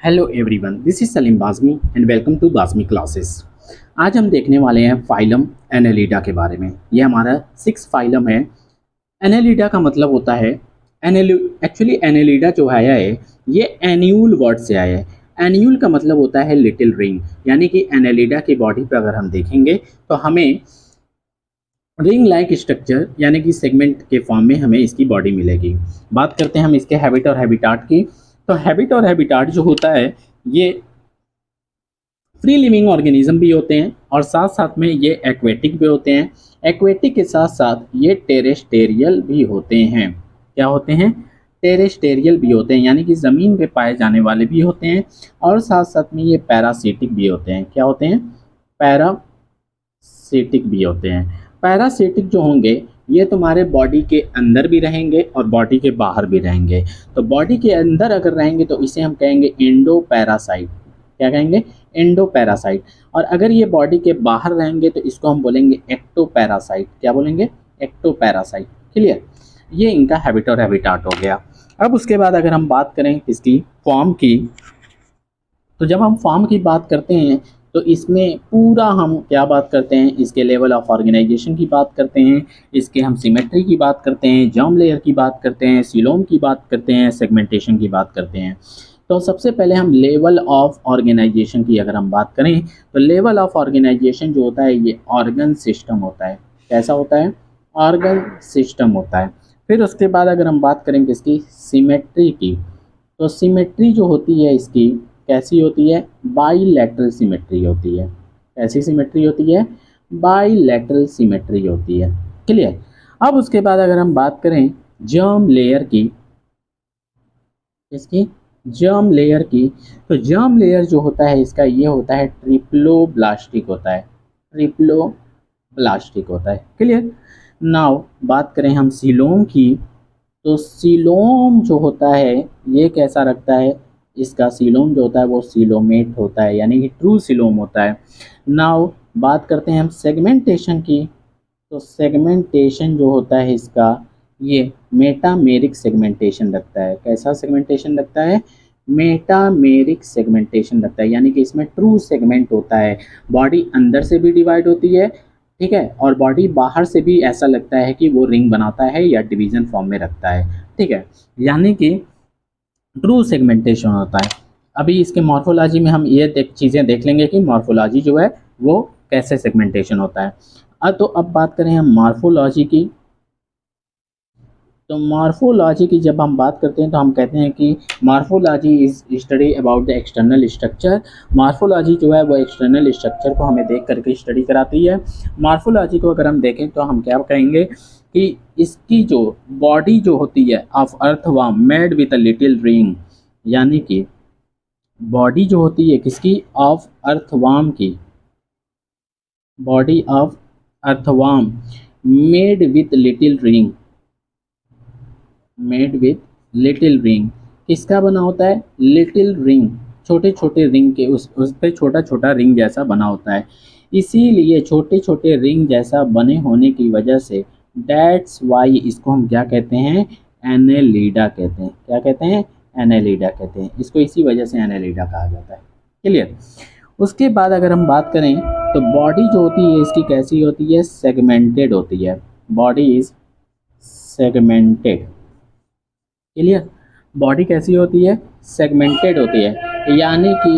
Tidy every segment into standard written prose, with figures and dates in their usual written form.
Hello everyone, this is Salim Bazmi and welcome to Bazmi classes. आज हम देखने वाले हैं फाइलम एनेलिडा के बारे में। ये हमारा 6 फाइलम है। एनेलिडा का मतलब होता है एक्चुअली एनेलिडा जो आया है ये एन्यूल वर्ड से आया है। एन्यूल का मतलब होता है लिटिल रिंग, यानी कि एनेलिडा की बॉडी पर अगर हम देखेंगे तो हमें रिंग लाइक स्ट्रक्चर यानी कि सेगमेंट के फॉर्म में हमें इसकी बॉडी मिलेगी। बात करते हैं हम इसके हैबिट और हैबिटाट की। तो हैबिट और हैबिटाट जो होता है ये फ्री लिविंग ऑर्गेनिज्म भी होते हैं और साथ साथ में ये एक्वेटिक भी होते हैं। एक्वेटिक के साथ साथ ये टेरेस्टेरियल भी होते हैं। क्या होते हैं? टेरेस्टेरियल भी होते हैं, यानी कि ज़मीन पे पाए जाने वाले भी होते हैं और साथ साथ में ये पैरासिटिक भी होते हैं। क्या होते हैं? पैरासिटिक भी होते हैं। पैरासिटिक जो होंगे ये तुम्हारे बॉडी के अंदर भी रहेंगे और बॉडी के बाहर भी रहेंगे। तो बॉडी के अंदर अगर रहेंगे तो इसे हम कहेंगे एंडो पैरासाइट। क्या कहेंगे? Endo parasite. और अगर ये बॉडी के बाहर रहेंगे तो इसको हम बोलेंगे एक्टो पैरासाइट। क्या बोलेंगे? Ectoparasite. क्लियर? ये इनका हैबिट और हैबिटाट हो गया। अब उसके बाद अगर हम बात करें इसकी फॉर्म की, तो जब हम फॉर्म की बात करते हैं तो इसमें पूरा हम क्या बात करते हैं? इसके लेवल ऑफ ऑर्गेनाइजेशन की बात करते हैं, इसके हम सिमेट्री की बात करते हैं, जर्म लेयर की बात करते हैं, सीलोम की बात करते हैं, सेगमेंटेशन की बात करते हैं। तो सबसे पहले हम लेवल ऑफ ऑर्गेनाइजेशन की अगर हम बात करें तो लेवल ऑफ ऑर्गेनाइजेशन जो होता है ये ऑर्गन सिस्टम होता है। कैसा होता है? ऑर्गन सिस्टम होता है। फिर उसके बाद अगर हम बात करें किसकी? सिमेट्री की, तो सिमेट्री जो होती है इसकी कैसी होती है? बाईलैटरल सिमेट्री होती है। कैसी सिमेट्री होती है? बाईलैटरल सिमेट्री होती है। क्लियर? अब उसके बाद अगर हम बात करें जर्म लेयर की, इसकी जर्म लेयर की, तो जर्म लेयर जो होता है इसका ये होता है ट्रिप्लोब्लास्टिक होता है। ट्रिप्लोब्लास्टिक होता है। क्लियर? नाउ बात करें हम सीलोम की, तो सीलोम जो होता है ये कैसा रखता है? इसका सीलोम जो होता है वो सीलोमेट होता है, यानी कि ट्रू सीलोम होता है। नाउ बात करते हैं हम सेगमेंटेशन की, तो सेगमेंटेशन जो होता है इसका ये मेटामेरिक सेगमेंटेशन रखता है। कैसा सेगमेंटेशन रखता है? मेटामेरिक सेगमेंटेशन रखता है, यानी कि इसमें ट्रू सेगमेंट होता है। बॉडी अंदर से भी डिवाइड होती है, ठीक है, और बॉडी बाहर से भी ऐसा लगता है कि वो रिंग बनाता है या डिवीजन फॉर्म में रखता है। ठीक है, यानी कि ट्रू सेगमेंटेशन होता है। अभी इसके मॉर्फोलॉजी में हम ये चीज़ें देख लेंगे कि मॉर्फोलॉजी जो है वो कैसे सेगमेंटेशन होता है। तो अब बात करें हम मॉर्फोलॉजी की, तो मॉर्फोलॉजी की जब हम बात करते हैं तो हम कहते हैं कि morphology is study about the external structure. Morphology जो है वो एक्सटर्नल स्ट्रक्चर को हमें देख करके स्टडी कराती है। मॉर्फोलॉजी को अगर हम देखें तो हम क्या कहेंगे कि इसकी जो बॉडी जो होती है of earthworm made with a little ring, यानी कि बॉडी जो होती है किसकी? ऑफ अर्थवर्म की, body of earthworm made with little ring, made with little ring. किसका बना होता है? लिटिल रिंग, छोटे छोटे रिंग के उस पर छोटा छोटा रिंग जैसा बना होता है। इसीलिए छोटे छोटे रिंग जैसा बने होने की वजह से दैट्स वाई इसको हम क्या कहते हैं? एनेलिडा कहते हैं। क्या कहते हैं? एनेलिडा कहते हैं। इसको इसी वजह से एनेलिडा कहा जाता है। क्लियर? उसके बाद अगर हम बात करें तो बॉडी जो होती है इसकी कैसी होती है? सेगमेंटेड होती है। Body is segmented. Clear? Body कैसी होती है? सेगमेंटेड होती है, यानी कि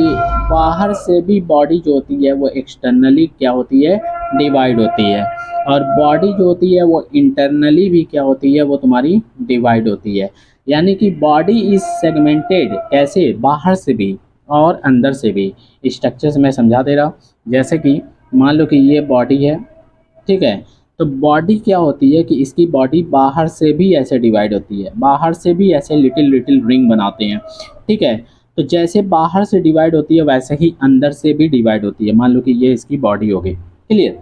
बाहर से भी बॉडी जो होती है वो एक्सटर्नली क्या होती है? डिवाइड होती है, और बॉडी जो होती है वो इंटरनली भी क्या होती है? वो तुम्हारी डिवाइड होती है। यानी कि बॉडी इज सेगमेंटेड, कैसे? बाहर से भी और अंदर से भी। स्ट्रक्चर्स मैं समझा दे रहा हूँ, जैसे कि मान लो कि ये बॉडी है, ठीक है, तो बॉडी क्या होती है कि इसकी बॉडी बाहर से भी ऐसे डिवाइड होती है, बाहर से भी ऐसे लिटिल लिटिल रिंग बनाते हैं। ठीक है, तो जैसे बाहर से डिवाइड होती है वैसे ही अंदर से भी डिवाइड होती है। मान लो कि ये इसकी बॉडी हो गई। क्लियर?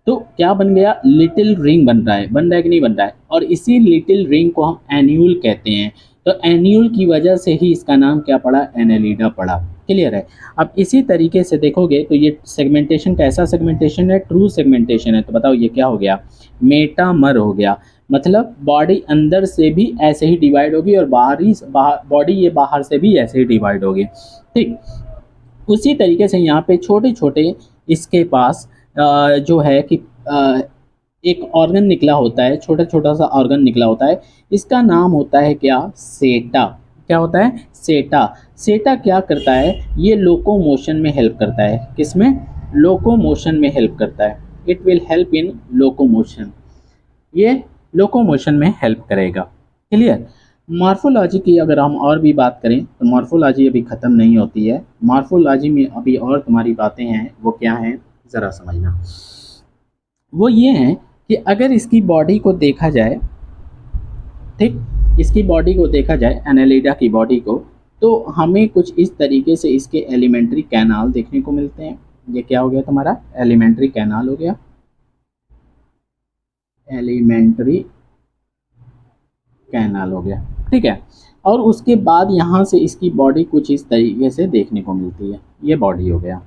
तो क्या बन गया? लिटिल रिंग बन रहा है। बन रहा है कि नहीं बन रहा है? और इसी लिटिल रिंग को हम एन्यूल कहते हैं। तो एन्यूल की वजह से ही इसका नाम क्या पड़ा? एनेलिडा पड़ा। क्लियर है? अब इसी तरीके से देखोगे तो ये सेगमेंटेशन कैसा सेगमेंटेशन है? ट्रू सेगमेंटेशन है। तो बताओ ये क्या हो गया? मेटामर हो गया। मतलब बॉडी अंदर से भी ऐसे ही डिवाइड होगी और बॉडी ये बाहर से भी ऐसे ही डिवाइड होगी। ठीक, उसी तरीके से यहाँ पे छोटे छोटे इसके पास जो है कि एक ऑर्गन निकला होता है, छोटा छोटा सा ऑर्गन निकला होता है। इसका नाम होता है क्या, सेटा। क्या होता है, सेटा। सेटा क्या करता है, ये लोकोमोशन में हेल्प करता है। किसमें, लोकोमोशन में हेल्प करता है। It will help in locomotion, ये लोकोमोशन में हेल्प करेगा। क्लियर। मॉर्फोलॉजी की अगर हम और भी बात करें तो मॉर्फोलॉजी अभी ख़त्म नहीं होती है। मॉर्फोलॉजी में अभी और तुम्हारी बातें हैं, वो क्या हैं ज़रा समझना। वो ये हैं कि अगर इसकी बॉडी को देखा जाए, ठीक, इसकी बॉडी को देखा जाए, एनालिडा की बॉडी को, तो हमें कुछ इस तरीके से इसके एलिमेंट्री कैनाल देखने को मिलते हैं। ये क्या हो गया तुम्हारा, एलिमेंट्री कैनाल हो गया, एलिमेंट्री कैनाल हो गया। ठीक है, और उसके बाद यहाँ से इसकी बॉडी कुछ इस तरीके से देखने को मिलती है। ये बॉडी हो गया।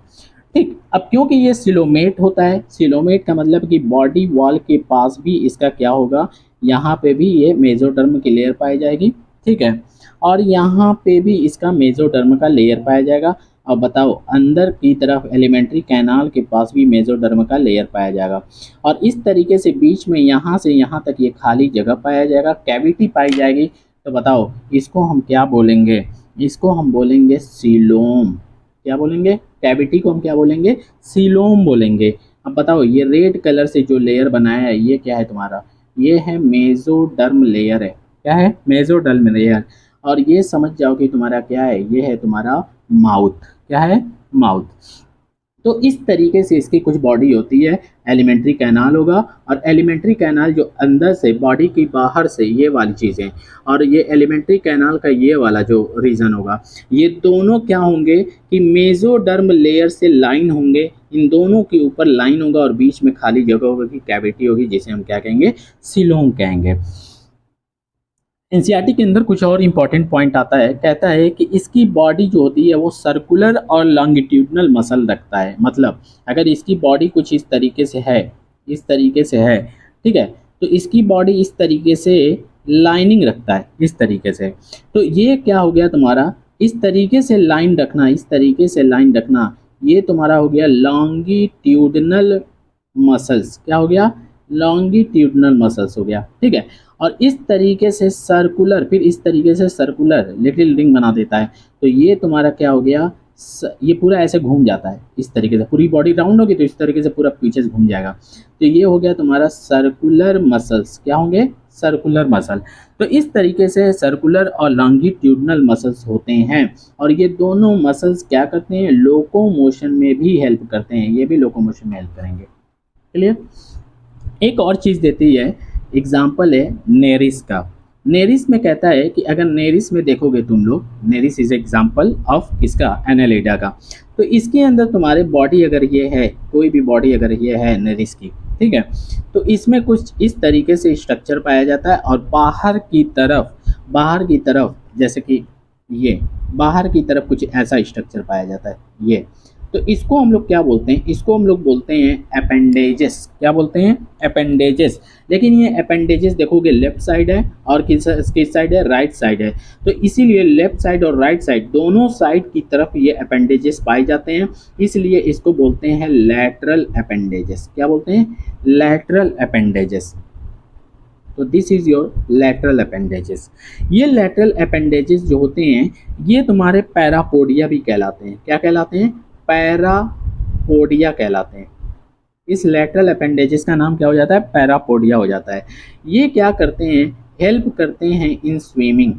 ठीक, अब क्योंकि ये सिलोमेट होता है, सिलोमेट का मतलब कि बॉडी वॉल के पास भी इसका क्या होगा, यहाँ पे भी ये मेसोडर्म की लेयर पाई जाएगी। ठीक है, और यहाँ पे भी इसका मेसोडर्म का लेयर पाया जाएगा। अब बताओ, अंदर की तरफ एलिमेंट्री कैनाल के पास भी मेसोडर्म का लेयर पाया जाएगा, और इस तरीके से बीच में यहाँ से यहाँ तक ये खाली जगह पाया जाएगा, कैविटी पाई जाएगी। तो बताओ इसको हम क्या बोलेंगे, इसको हम बोलेंगे सीलोम। क्या बोलेंगे, कैविटी को हम क्या बोलेंगे, सीलोम बोलेंगे। अब बताओ, ये रेड कलर से जो लेयर बनाया है ये क्या है तुम्हारा, ये है मेसोडर्म लेयर है। क्या है, मेसोडर्म लेयर। और ये समझ जाओ कि तुम्हारा क्या है, ये है तुम्हारा माउथ। क्या है, माउथ। तो इस तरीके से इसकी कुछ बॉडी होती है। एलिमेंट्री कैनाल होगा, और एलिमेंट्री कैनाल जो अंदर से बॉडी की बाहर से ये वाली चीज़ें, और ये एलिमेंट्री कैनाल का ये वाला जो रीजन होगा, ये दोनों क्या होंगे कि मेसोडर्म लेयर से लाइन होंगे। इन दोनों के ऊपर लाइन होगा और बीच में खाली जगह होगी, कैविटी होगी, जिसे हम क्या कहेंगे, सीलोम कहेंगे। एनसीईआरटी के अंदर कुछ और इम्पॉर्टेंट पॉइंट आता है, कहता है कि इसकी बॉडी जो होती है वो सर्कुलर और लॉन्गिट्यूडनल मसल रखता है। मतलब अगर इसकी बॉडी कुछ इस तरीके से है, इस तरीके से है, ठीक है, तो इसकी बॉडी इस तरीके से लाइनिंग रखता है, इस तरीके से। तो ये क्या हो गया तुम्हारा, इस तरीके से लाइन रखना, इस तरीके से लाइन रखना, ये तुम्हारा हो गया लॉन्गिट्यूडनल मसल्स। क्या हो गया, लॉन्गिट्यूडनल मसल्स हो गया। ठीक है, और इस तरीके से सर्कुलर, फिर इस तरीके से सर्कुलर लिटिल रिंग बना देता है। तो ये तुम्हारा क्या हो गया, ये पूरा ऐसे घूम जाता है इस तरीके से, पूरी बॉडी राउंड होगी तो इस तरीके से पूरा पीछे से घूम जाएगा। तो ये हो गया तुम्हारा सर्कुलर मसल्स। क्या होंगे, सर्कुलर मसल। तो इस तरीके से सर्कुलर और लॉन्गिट्यूडनल मसल्स होते हैं, और ये दोनों मसल्स क्या करते हैं, लोकोमोशन में भी हेल्प करते हैं। ये भी लोकोमोशन में हेल्प करेंगे। क्लियर। एक और चीज़ देती है, एग्जाम्पल है नेरिस का। नेरिस में कहता है कि अगर नेरिस में देखोगे तुम लोग, नेरिस इज एग्जाम्पल ऑफ किसका, एनालिडा का। तो इसके अंदर तुम्हारे बॉडी अगर ये है, कोई भी बॉडी अगर ये है नेरिस की, ठीक है, तो इसमें कुछ इस तरीके से स्ट्रक्चर पाया जाता है, और बाहर की तरफ जैसे कि ये बाहर की तरफ कुछ ऐसा स्ट्रक्चर पाया जाता है ये। तो इसको हम लोग क्या बोलते हैं, इसको हम लोग बोलते हैं अपेंडेजेस। क्या बोलते हैं, अपेंडेजेस। लेकिन ये अपेंडेजेस देखोगे लेफ्ट साइड है और किस साइड है, राइट साइड है। तो इसीलिए लेफ्ट साइड और राइट साइड दोनों साइड की तरफ ये अपेंडेजेस पाए जाते हैं, इसलिए इसको बोलते हैं लैटरल अपेंडेजेस। क्या बोलते हैं, लैटरल अपेंडेजेस। तो this is your lateral appendages. ये लैटरल अपेंडेजेस जो होते हैं ये तुम्हारे पैरापोडिया भी कहलाते हैं। क्या कहलाते हैं, पैरापोडिया कहलाते हैं। इस लैटरल अपेंडेजेस का नाम क्या हो जाता है, पैरापोडिया हो जाता है। ये क्या करते हैं, हेल्प करते हैं in swimming,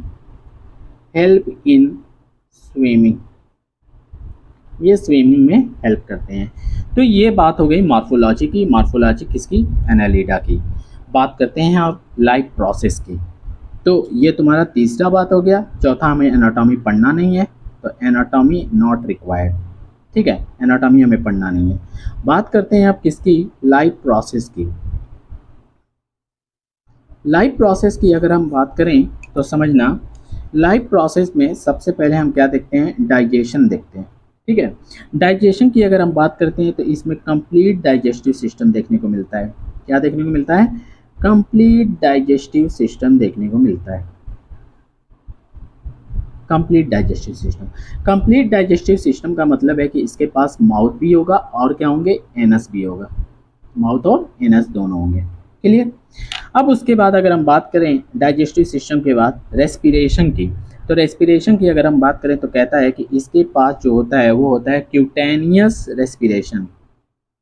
help in swimming, ये स्विमिंग में हेल्प करते हैं। तो ये बात हो गई मॉर्फोलॉजी की। मॉर्फोलॉजी किसकी, एनालिडा की। बात करते हैं अब लाइफ प्रोसेस की। तो ये तुम्हारा तीसरा बात हो गया। चौथा, हमें एनाटॉमी पढ़ना नहीं है, तो एनाटॉमी नॉट रिक्वायर्ड। ठीक है, एनाटॉमी हमें पढ़ना नहीं है। बात करते हैं अब किसकी, लाइफ प्रोसेस की। लाइफ प्रोसेस की अगर हम बात करें तो समझना, लाइफ प्रोसेस में सबसे पहले हम क्या देखते हैं, डाइजेशन देखते हैं। ठीक है, डाइजेशन की अगर हम बात करते हैं तो इसमें कंप्लीट डाइजेस्टिव सिस्टम देखने को मिलता है। क्या देखने को मिलता है, कंप्लीट डाइजेस्टिव सिस्टम देखने को मिलता है। Complete digestive system, complete digestive system का मतलब है कि इसके पास माउथ भी होगा और क्या होंगे, एनस भी होगा, माउथ और एनस दोनों होंगे। क्लियर। अब उसके बाद अगर हम बात करें डाइजेस्टिव सिस्टम के बाद रेस्पिरेशन की, तो रेस्पिरेशन की अगर हम बात करें तो कहता है कि इसके पास जो होता है वो होता है क्यूटेनियस रेस्पिरेशन।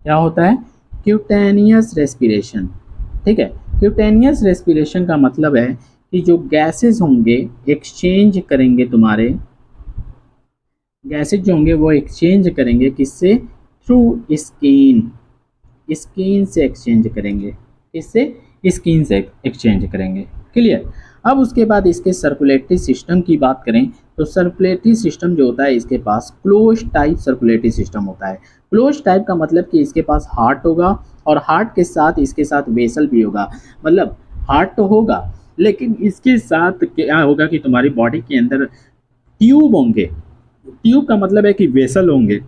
क्या होता है, क्यूटेनियस रेस्पिरेशन। ठीक है, क्यूटेनियस रेस्पिरेशन का मतलब है कि जो गैसेस होंगे एक्सचेंज करेंगे, तुम्हारे गैसेज जो होंगे वो एक्सचेंज करेंगे किससे, थ्रू स्किन, स्किन से एक्सचेंज करेंगे, इससे स्किन से एक्सचेंज करेंगे। क्लियर। अब उसके बाद इसके सर्कुलेटरी सिस्टम की बात करें तो सर्कुलेटरी सिस्टम जो होता है इसके पास क्लोज टाइप सर्कुलेटरी सिस्टम होता है। क्लोज टाइप का मतलब कि इसके पास हार्ट होगा और हार्ट के साथ इसके साथ वेसल भी होगा। मतलब हार्ट तो होगा लेकिन इसके साथ क्या होगा कि तुम्हारी बॉडी के अंदर ट्यूब होंगे। ट्यूब का मतलब है कि वेसल होंगे,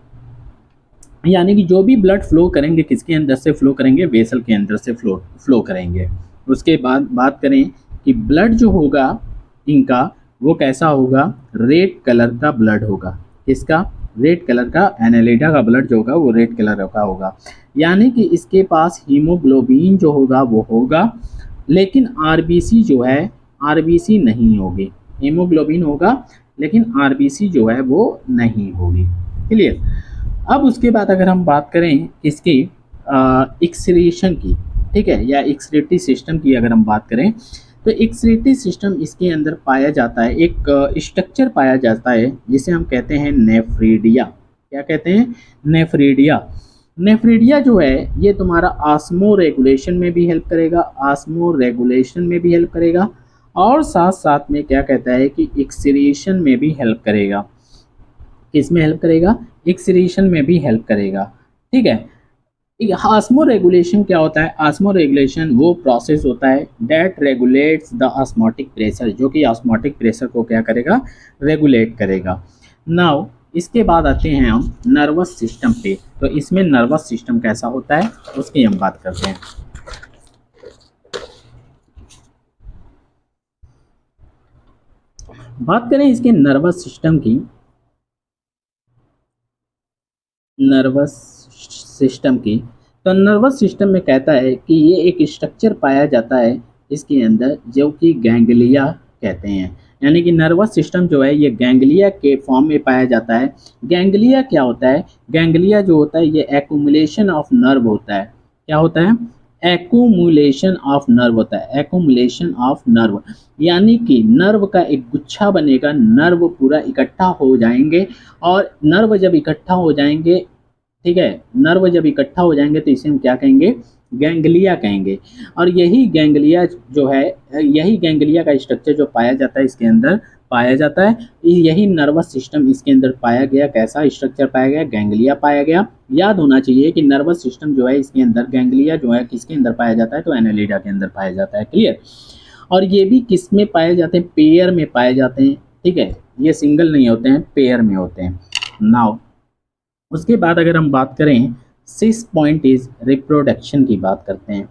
यानी कि जो भी ब्लड फ्लो करेंगे किसके अंदर से फ्लो करेंगे, वेसल के अंदर से फ्लो करेंगे। उसके बाद बात करें कि ब्लड जो होगा इनका वो कैसा होगा, रेड कलर का ब्लड होगा। किसका, रेड कलर का, एनालिडा का ब्लड जो होगा वो रेड कलर का होगा। यानी कि इसके पास हीमोग्लोबिन जो होगा वो होगा, लेकिन आरबीसी जो है आरबीसी नहीं होगी। हीमोग्लोबिन होगा लेकिन आरबीसी जो है वो नहीं होगी। क्लियर। अब उसके बाद अगर हम बात करें इसकी एक्सक्रीशन की, ठीक है, या एक्सक्रीटरी सिस्टम की अगर हम बात करें तो एक्सक्रीटरी सिस्टम इसके अंदर पाया जाता है, एक स्ट्रक्चर पाया जाता है जिसे हम कहते हैं नेफ्रीडिया। क्या कहते हैं, नेफ्रीडिया। नेफ्रीडिया जो है ये तुम्हारा आस्मो रेगुलेशन में भी हेल्प करेगा, आस्मो रेगुलेशन में भी हेल्प करेगा और साथ साथ में क्या कहता है कि एक्सक्रीशन में भी हेल्प करेगा। किस में हेल्प करेगा, एक्सक्रीशन में भी हेल्प करेगा। ठीक है। ऑस्मो रेगुलेशन क्या होता है, ऑस्मो रेगुलेशन वो प्रोसेस होता है that regulates the osmotic pressure, जो कि ऑस्मोटिक प्रेशर को क्या करेगा, रेगुलेट करेगा। नाउ इसके बाद आते हैं हम नर्वस सिस्टम पे, तो इसमें नर्वस सिस्टम कैसा होता है उसकी हम बात करते हैं। बात करें इसके नर्वस सिस्टम की, नर्वस सिस्टम की, तो नर्वस सिस्टम में कहता है कि ये एक स्ट्रक्चर पाया जाता है इसके अंदर जो कि गैंग्लिया कहते हैं। यानी कि नर्वस सिस्टम जो है ये गैंग्लिया के फॉर्म में पाया जाता है। गैंग्लिया क्या होता है, गैंग्लिया जो होता है ये एक्यूमुलेशन ऑफ नर्व होता है। क्या होता है, एक्यूमुलेशन ऑफ नर्व होता है, एक्यूमुलेशन ऑफ नर्व, यानी कि नर्व का एक गुच्छा बनेगा, नर्व पूरा इकट्ठा हो जाएंगे और नर्व जब इकट्ठा हो जाएंगे, ठीक है, नर्व जब इकट्ठा हो जाएंगे तो इसे हम क्या कहेंगे, गैंग्लिया कहेंगे। और यही गैंग्लिया जो है, यही गैंग्लिया का स्ट्रक्चर जो पाया जाता है इसके अंदर पाया जाता है, यही नर्वस सिस्टम इसके अंदर पाया गया। कैसा स्ट्रक्चर पाया गया, गैंग्लिया पाया गया। याद होना चाहिए कि नर्वस सिस्टम जो है इसके अंदर गैंग्लिया जो है किसके अंदर पाया जाता है, तो एनालिडा के अंदर पाया जाता है। क्लियर। और ये भी किस में पाए जाते हैं, पेयर में पाए जाते हैं। ठीक है, ये सिंगल नहीं होते हैं, पेयर में होते हैं। नाउ उसके बाद अगर हम बात करें 6 पॉइंट इज रिप्रोडक्शन की बात करते हैं।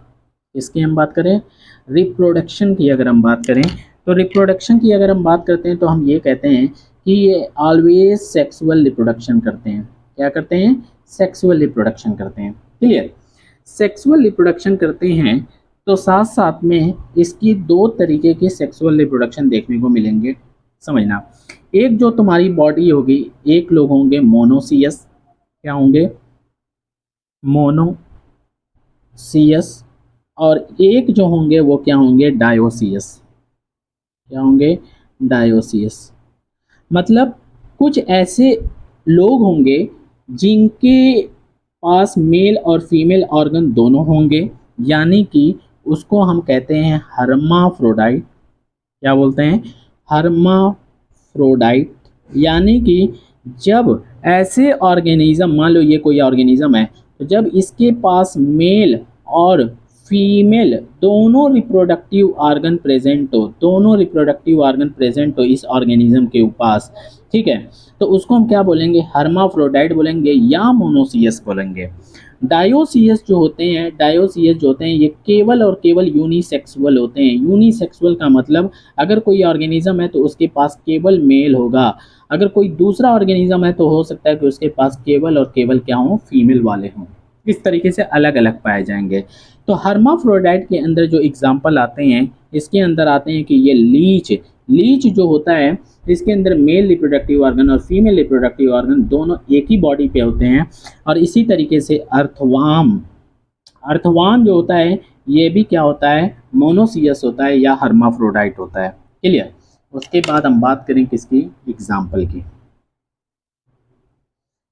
इसकी हम बात करें रिप्रोडक्शन की, अगर हम बात करें तो रिप्रोडक्शन की अगर हम बात करते हैं तो हम ये कहते हैं कि ये ऑलवेज सेक्सुअल रिप्रोडक्शन करते हैं। क्या करते हैं, सेक्सुअल रिप्रोडक्शन करते हैं। क्लियर। सेक्सुअल रिप्रोडक्शन करते हैं तो साथ साथ में इसकी 2 तरीके के सेक्सुअल रिप्रोडक्शन देखने को मिलेंगे। समझना, एक जो तुम्हारी बॉडी होगी, एक लोग होंगे मोनोसियस, क्या होंगे, मोनोसियस, और एक जो होंगे वो क्या होंगे, डायोसियस। क्या होंगे, डायोसियस। मतलब कुछ ऐसे लोग होंगे जिनके पास मेल और फीमेल ऑर्गन दोनों होंगे, यानी कि उसको हम कहते हैं हर्माफ्रोडाइट। क्या बोलते हैं, हर्माफ्रोडाइट। यानी कि जब ऐसे ऑर्गेनिज्म, मान लो ये कोई ऑर्गेनिज्म है, तो जब इसके पास मेल और फीमेल दोनों रिप्रोडक्टिव ऑर्गन प्रेजेंट हो, दोनों रिप्रोडक्टिव ऑर्गन प्रेजेंट हो इस ऑर्गेनिज्म के पास, ठीक है, तो उसको हम क्या बोलेंगे, हर्माफ्रोडाइट बोलेंगे या मोनोसियस बोलेंगे। डायोसियस जो होते हैं, डायोसियस जो होते हैं ये केवल और केवल यूनिसेक्सुअल होते हैं। यूनिसेक्सुअल का मतलब अगर कोई ऑर्गेनिज्म है तो उसके पास केवल मेल होगा, अगर कोई दूसरा ऑर्गेनिज्म है तो हो सकता है कि उसके पास केवल और केवल क्या हो, फीमेल वाले हों। इस तरीके से अलग अलग पाए जाएंगे। तो हर्माफ्रोडाइट के अंदर जो एग्जाम्पल आते हैं, इसके अंदर आते हैं कि ये लीच, लीच जो होता है इसके अंदर मेल रिप्रोडक्टिव ऑर्गन और फीमेल रिप्रोडक्टिव ऑर्गन दोनों एक ही बॉडी पे होते हैं। और इसी तरीके से अर्थवाम, अर्थवाम जो होता है ये भी क्या होता है, मोनोसियस होता है या हर्माफ्रोडाइट होता है। क्लियर। उसके बाद हम बात करें किसकी, एग्जाम्पल की।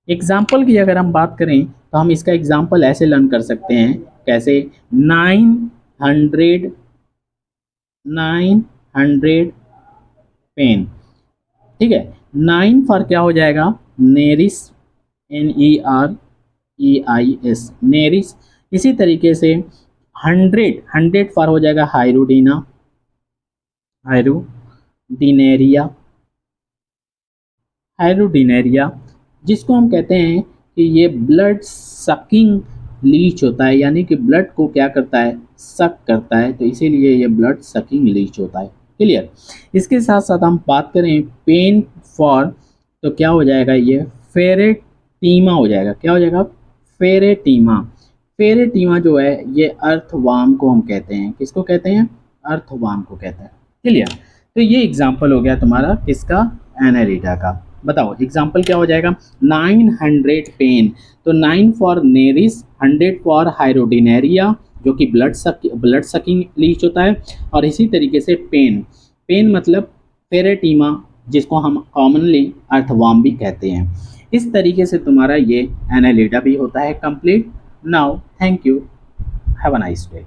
एग्जाम्पल की अगर हम बात करें तो हम इसका एग्जाम्पल ऐसे लर्न कर सकते हैं, कैसे, 900 पेन। ठीक है, 9 फॉर क्या हो जाएगा, नेरिस, NEREIS, नेरिस। इसी तरीके से 100 फॉर हो जाएगा हाइरोडीना, हाइरोडिनेरिया, हाइरोडिनेरिया, जिसको हम कहते हैं कि ये ब्लड सकिंग लीच होता है, यानी कि ब्लड को क्या करता है, सक करता है, तो इसीलिए ये ब्लड सकिंग लीच होता है। क्लियर। इसके साथ साथ हम बात करें पेन फॉर, तो क्या हो जाएगा, ये फेरेटीमा हो जाएगा। क्या हो जाएगा, फेरेटीमा। फेरेटीमा जो है ये अर्थवाम को हम कहते हैं, किसको कहते हैं, अर्थवाम को कहते हैं। क्लियर। तो ये एग्जाम्पल हो गया तुम्हारा किसका, एनालिटा का। बताओ एग्जाम्पल क्या हो जाएगा, 900 पेन, तो 9 फॉर नेरिस, 100 फॉर हाइरोडिनेरिया जो कि ब्लड सकिंग लीच होता है, और इसी तरीके से पेन, पेन मतलब फेरेटीमा जिसको हम कॉमनली अर्थवार्म भी कहते हैं। इस तरीके से तुम्हारा ये एनालिटा भी होता है complete. Now thank you, have a nice day.